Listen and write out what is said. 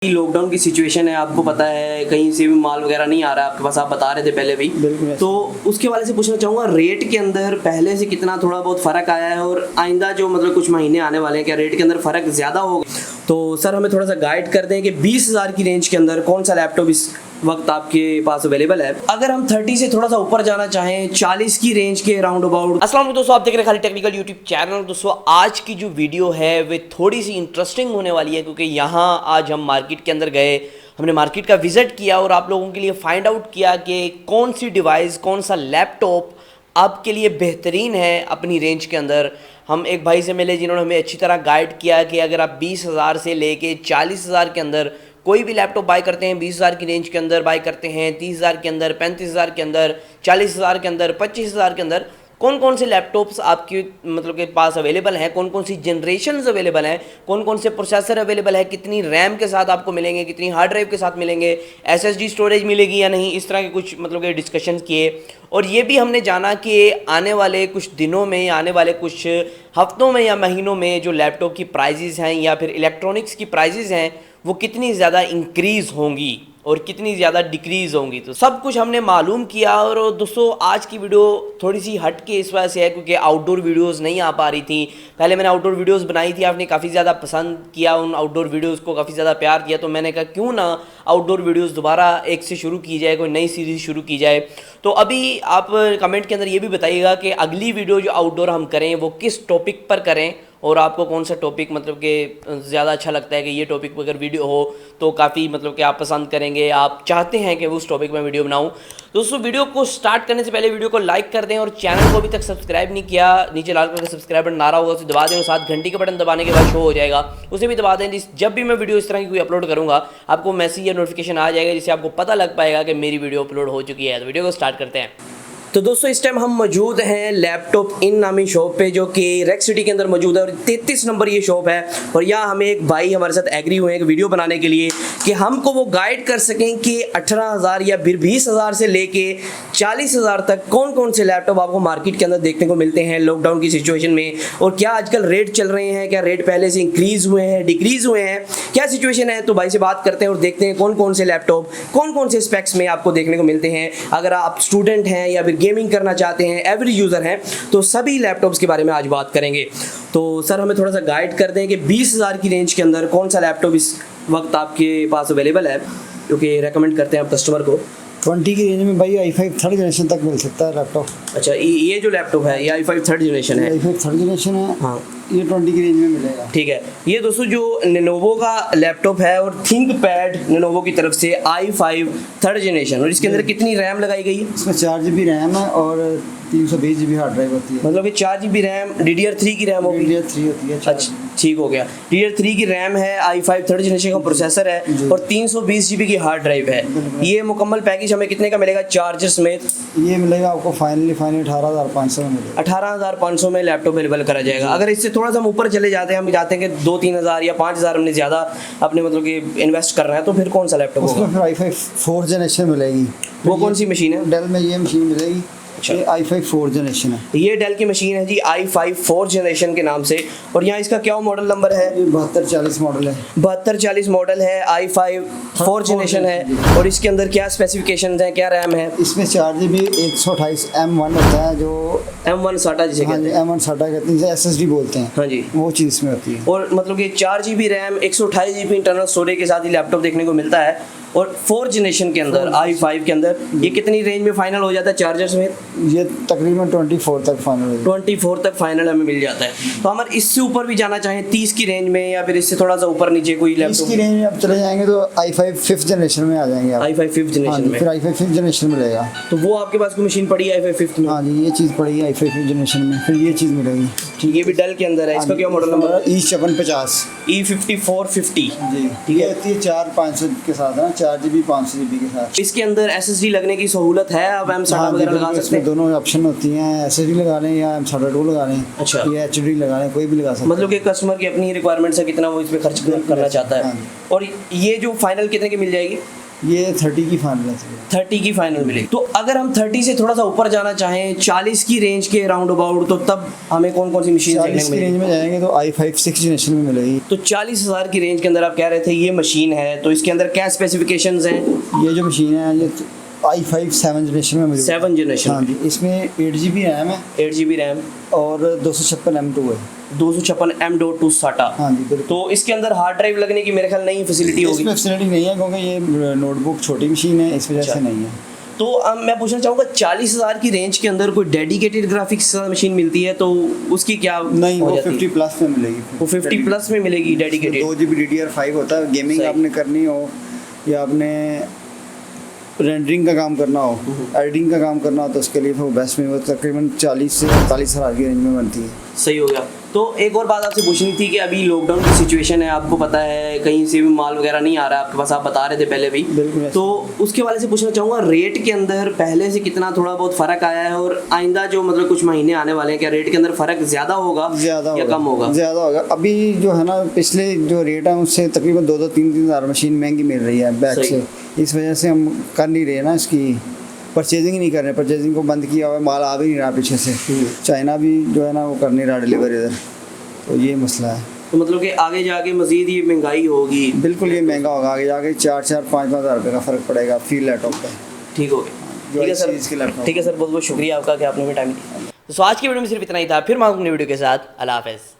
Lockdown की situation है, आपको पता है कहीं से भी माल वगैरह नहीं आ रहा है आपके पास, आप बता रहे थे पहले भी। तो उसके वाले से पूछना चाहूँगा, रेट के अंदर पहले से कितना थोड़ा बहुत फ़र्क आया है और आइंदा जो मतलब कुछ महीने आने वाले हैं, क्या रेट के अंदर फ़र्क ज़्यादा होगा? तो सर हमें थोड़ा सा गाइड कर दें कि 20,000 की रेंज के अंदर कौन सा लैपटॉप इस वक्त आपके पास अवेलेबल है। अगर हम 30 से थोड़ा सा ऊपर जाना चाहें, 40 की रेंज के राउंड अबाउट। अस्सलाम वालेकुम दोस्तों, आप देख रहे हैं खालिद टेक्निकल यूट्यूब चैनल। दोस्तों आज की जो वीडियो है वे थोड़ी सी इंटरेस्टिंग होने वाली है, क्योंकि यहाँ आज हम मार्केट के अंदर गए, हमने मार्केट का विजिट किया और आप लोगों के लिए फाइंड आउट किया कि कौन सी डिवाइस, कौन सा लैपटॉप आपके लिए बेहतरीन है अपनी रेंज के अंदर। हम एक भाई से मिले जिन्होंने हमें अच्छी तरह गाइड किया कि अगर आप 20,000 से लेके 40,000 के अंदर कोई भी लैपटॉप बाय करते हैं, 20,000 की रेंज के अंदर बाय करते हैं, 30,000 के अंदर, 35,000 के अंदर, 40,000 के अंदर, 25,000 के अंदर, कौन कौन से लैपटॉप्स आपके मतलब के पास अवेलेबल हैं, कौन कौन सी जनरेशन्स अवेलेबल हैं, कौन कौन से प्रोसेसर अवेलेबल है, कितनी रैम के साथ आपको मिलेंगे, कितनी हार्ड ड्राइव के साथ मिलेंगे, एसएसडी स्टोरेज मिलेगी या नहीं, इस तरह के कुछ मतलब के डिस्कशन किए। और ये भी हमने जाना कि आने वाले कुछ दिनों में, आने वाले कुछ हफ्तों में या महीनों में जो लैपटॉप की प्राइजेज़ हैं या फिर इलेक्ट्रॉनिक्स की प्राइजेज़ हैं वो कितनी ज़्यादा इंक्रीज़ होंगी और कितनी ज़्यादा डिक्रीज़ होंगी। तो सब कुछ हमने मालूम किया। और दोस्तों आज की वीडियो थोड़ी सी हट के इस वजह से है क्योंकि आउटडोर वीडियोस नहीं आ पा रही थी। पहले मैंने आउटडोर वीडियोस बनाई थी, आपने काफ़ी ज़्यादा पसंद किया, उन आउटडोर वीडियोस को काफ़ी ज़्यादा प्यार दिया, तो मैंने कहा क्यों ना आउटडोर वीडियोस दोबारा एक से शुरू की जाए, कोई नई सीरीज़ शुरू की जाए। तो अभी आप कमेंट के अंदर ये भी बताइएगा कि अगली वीडियो जो आउटडोर हम करें वो किस टॉपिक पर करें और आपको कौन सा टॉपिक मतलब कि ज़्यादा अच्छा लगता है कि ये टॉपिक पर अगर वीडियो हो तो काफ़ी मतलब कि आप पसंद करेंगे, आप चाहते हैं कि उस टॉपिक में वीडियो बनाऊं। दोस्तों वीडियो को स्टार्ट करने से पहले वीडियो को लाइक कर दें और चैनल को अभी तक सब्सक्राइब नहीं किया, नीचे लाल कलर का सब्सक्राइब बटन आ रहा होगा उसे दबा दें और साथ घंटी का बटन दबाने के बाद शो हो जाएगा उसे भी दबा दें। जब भी मैं वीडियो इस तरह की कोई अपलोड करूँगा आपको मैसेज या नोटिफिकेशन आ जाएगा, जिससे आपको पता लग पाएगा कि मेरी वीडियो अपलोड हो चुकी है। तो वीडियो को स्टार्ट करते हैं। तो दोस्तों इस टाइम हम मौजूद हैं लैपटॉप इन नामी शॉप पे, जो कि रेक सिटी के अंदर मौजूद है और 33 नंबर ये शॉप है। और यहाँ हमें एक भाई हमारे साथ एग्री हुए हैं एक वीडियो बनाने के लिए कि हमको वो गाइड कर सकें कि 18,000 या फिर 20,000 से लेके 40,000 तक कौन कौन से लैपटॉप आपको मार्केट के अंदर देखने को मिलते हैं लॉकडाउन की सिचुएशन में, और क्या आजकल रेट चल रहे हैं, क्या रेट पहले से इंक्रीज़ हुए हैं, डिक्रीज़ हुए हैं, क्या सिचुएशन है। तो भाई से बात करते हैं और देखते हैं कौन कौन से लैपटॉप कौन कौन से स्पेक्स में आपको देखने को मिलते हैं। अगर आप स्टूडेंट हैं या फिर गेमिंग करना चाहते हैं, एवरेज यूज़र हैं, तो सभी लैपटॉप्स के बारे में आज बात करेंगे। तो सर हमें थोड़ा सा गाइड कर दें कि 20,000 की रेंज के अंदर कौन सा लैपटॉप इस वक्त आपके पास अवेलेबल है, क्योंकि रेकमेंड करते हैं आप कस्टमर को। 20 की रेंज में भाई i5 थर्ड जनरेशन तक मिल सकता है लैपटॉप। अच्छा, ये जो लैपटॉप है ये i5 थर्ड जनरेशन है? i5 थर्ड जनरेशन है। हाँ, ये 20 की रेंज में मिलेगा। ठीक है। ये दोस्तों जो लेनोवो का लैपटॉप है और थिंकपैड लेनोवो की तरफ से i5 थर्ड जनरेशन, और इसके अंदर कितनी रैम लगाई गई है? इसमें 4 GB रैम है और 320 GB हार्ड ड्राइव होती है। मतलब कि 4 GB रैम DDR3 की रैम होगी? DDR3 होती है। अच्छा, ठीक हो गया। DDR3 की रैम है, i5 थर्ड जनरेशन का प्रोसेसर है और 320 GB की हार्ड ड्राइव है। ये मुकम्मल पैकेज हमें कितने का मिलेगा चार्जर समेत? ये मिलेगा आपको फाइनली 18,500 में मिलेगा। 18,500 में लैपटॉप अवेलेबल करा जाएगा। अगर इससे थोड़ा सा हम ऊपर चले जाते हैं, हम चाहते हैं कि 2-3 हज़ार या 5,000 हमने ज़्यादा अपने मतलब कि इन्वेस्ट करना है, तो फिर कौन सा लैपटॉप होगा? उसमें फिर i5 4th जनरेशन मिलेगी। वो कौन सी मशीन है? डेल में ये मशीन मिलेगी। अच्छा, ये i5 4th जनरेशन है। ये डेल की मशीन है जी, i5 4th जनरेशन के नाम से। और यहाँ इसका क्या मॉडल नंबर है? ये 7240 मॉडल है। 7240 मॉडल है, i5 4th जनरेशन है। और इसके अंदर क्या स्पेसिफिकेशंस हैं, क्या रैम है? इसमें 4 GB 128 M1 होता है, जो M1 SATA जिसे कहते हैं। M1 SATA कहते हैं, SSD बोलते हैं। हाँ जी, वो चीज़ इसमें होती है। और मतलब कि 4 GB RAM 128 GB internal storage के साथ ही लैपटॉप देखने को मिलता है। और 4th जनरेशन के अंदर i5 के अंदर ये कितनी रेंज में फाइनल हो जाता है चार्जर समेत? ये तकरीबन 24 तक फाइनल है। 24 तक फाइनल हमें मिल जाता है। तो हम इससे ऊपर भी जाना चाहें 30 की रेंज में या फिर इससे थोड़ा सा ऊपर नीचे कोई लैपटॉप? इसकी रेंज में आप चले जाएंगे तो i5 5th जनरेशन में आ जाएंगे आप। i5 5th जनरेशन में? फिर i5 5th जनरेशन मिलेगा। तो वो आपके पास कोई मशीन पड़ी है i5 5th में? हाँ जी, ये चीज़ पड़ेगी i5 5th जनरेशन में। फिर ये चीज़ मिलेगी। ठीक, ये भी डेल के अंदर है। इसका क्या मॉडल नंबर है? E5450। E5450 जी, ठीक है। होती है 4-500 के साथ है ना, 4 GB 500 GB के साथ। इसके अंदर SSD लगने की सहूलत है? अब हम SATA वगैरह लगा सकते हैं? दोनों ऑप्शन होती हैं, SSD लगा लें या SATA 2 लगा लें। अच्छा, या HD लगा लें, कोई भी लगा सकते हैं। मतलब कि कस्टमर की अपनी रिक्वायरमेंट्स है कितना वो इस पे खर्च करना चाहता है। और ये जो फाइनल कितने की मिल जाएगी? ये 30 की फाइनल है सर। 30 की फाइनल मिलेगी। तो अगर हम 30 से थोड़ा सा ऊपर जाना चाहें 40 की रेंज के राउंड अबाउट, तो तब हमें कौन कौन सी मशीन 40 की रेंज में जाएंगे तो i5 6th जनरेशन में मिलेगी। तो 40,000 की रेंज के अंदर आप कह रहे थे ये मशीन है, तो इसके अंदर क्या स्पेसिफिकेशंस हैं? ये जो मशीन है ये i5 7th जनरेशन में मिलेगी। 7 जनरेशन। हाँ जी, इसमें 8GB रैम है 8GB रैम और 256 M2 है। 256 M.2 SATA। हाँ जी बिल्कुल। तो इसके अंदर हार्ड ड्राइव लगने की मेरे ख्याल नहीं फैसिलिटी होगी। इसमें फैसिलिटी नहीं है क्योंकि ये नोटबुक छोटी मशीन है, इस वजह से नहीं है। तो अब मैं पूछना चाहूँगा 40,000 की रेंज के अंदर कोई डेडिकेटेड ग्राफिक्स मशीन मिलती है तो उसकी क्या नहीं, हो वो जाती है? 50 प्लस में मिलेगी। वो 50 प्लस में मिलेगी डेडिकेटेड। 2GB DDR5 होता है। गेमिंग सही। आपने करनी हो या आपने रेंडरिंग का काम करना हो, एडिटिंग का काम करना हो, तो उसके लिए वो बेस्ट में वो तकरीबन 40 से 45,000 की रेंज में बनती है। सही हो गया। तो एक और बात आपसे पूछनी थी कि अभी लॉकडाउन की सिचुएशन है, आपको पता है कहीं से भी माल वगैरह नहीं आ रहा है आपके पास, आप बता रहे थे पहले भी। बिल्कुल। तो उसके वाले से पूछना चाहूँगा रेट के अंदर पहले से कितना थोड़ा बहुत फ़र्क आया है, और आइंदा जो मतलब कुछ महीने आने वाले हैं क्या रेट के अंदर फ़र्क ज़्यादा होगा या कम होगा? ज़्यादा होगा। अभी जो है ना पिछले जो रेट है उससे तकरीबन 2-3 हज़ार मशीन महंगी मिल रही है बैक से। इस वजह से हम कर नहीं रहे ना, इसकी परचेजिंग नहीं कर रहे। परचेजिंग को बंद किया हुआ है, माल आ भी नहीं रहा पीछे से। चाइना भी जो है ना वो कर नहीं रहा डिलीवर इधर, तो ये मसला है। तो मतलब कि आगे जाके मज़ीद ये महंगाई होगी? बिल्कुल ये महंगा होगा, आगे जाके 4-5 हज़ार रुपये का फ़र्क पड़ेगा फी लैपटॉप का। ठीक हो गया। जो ठीक है इस चीज़ के सर, लैपटॉप। ठीक है सर, बहुत बहुत शुक्रिया आपका कि आपने हमें टाइम दिया। तो आज की वीडियो में सिर्फ इतना ही था, फिर मैं आपको नई वीडियो के साथ। अल्लाह हाफ़िज़।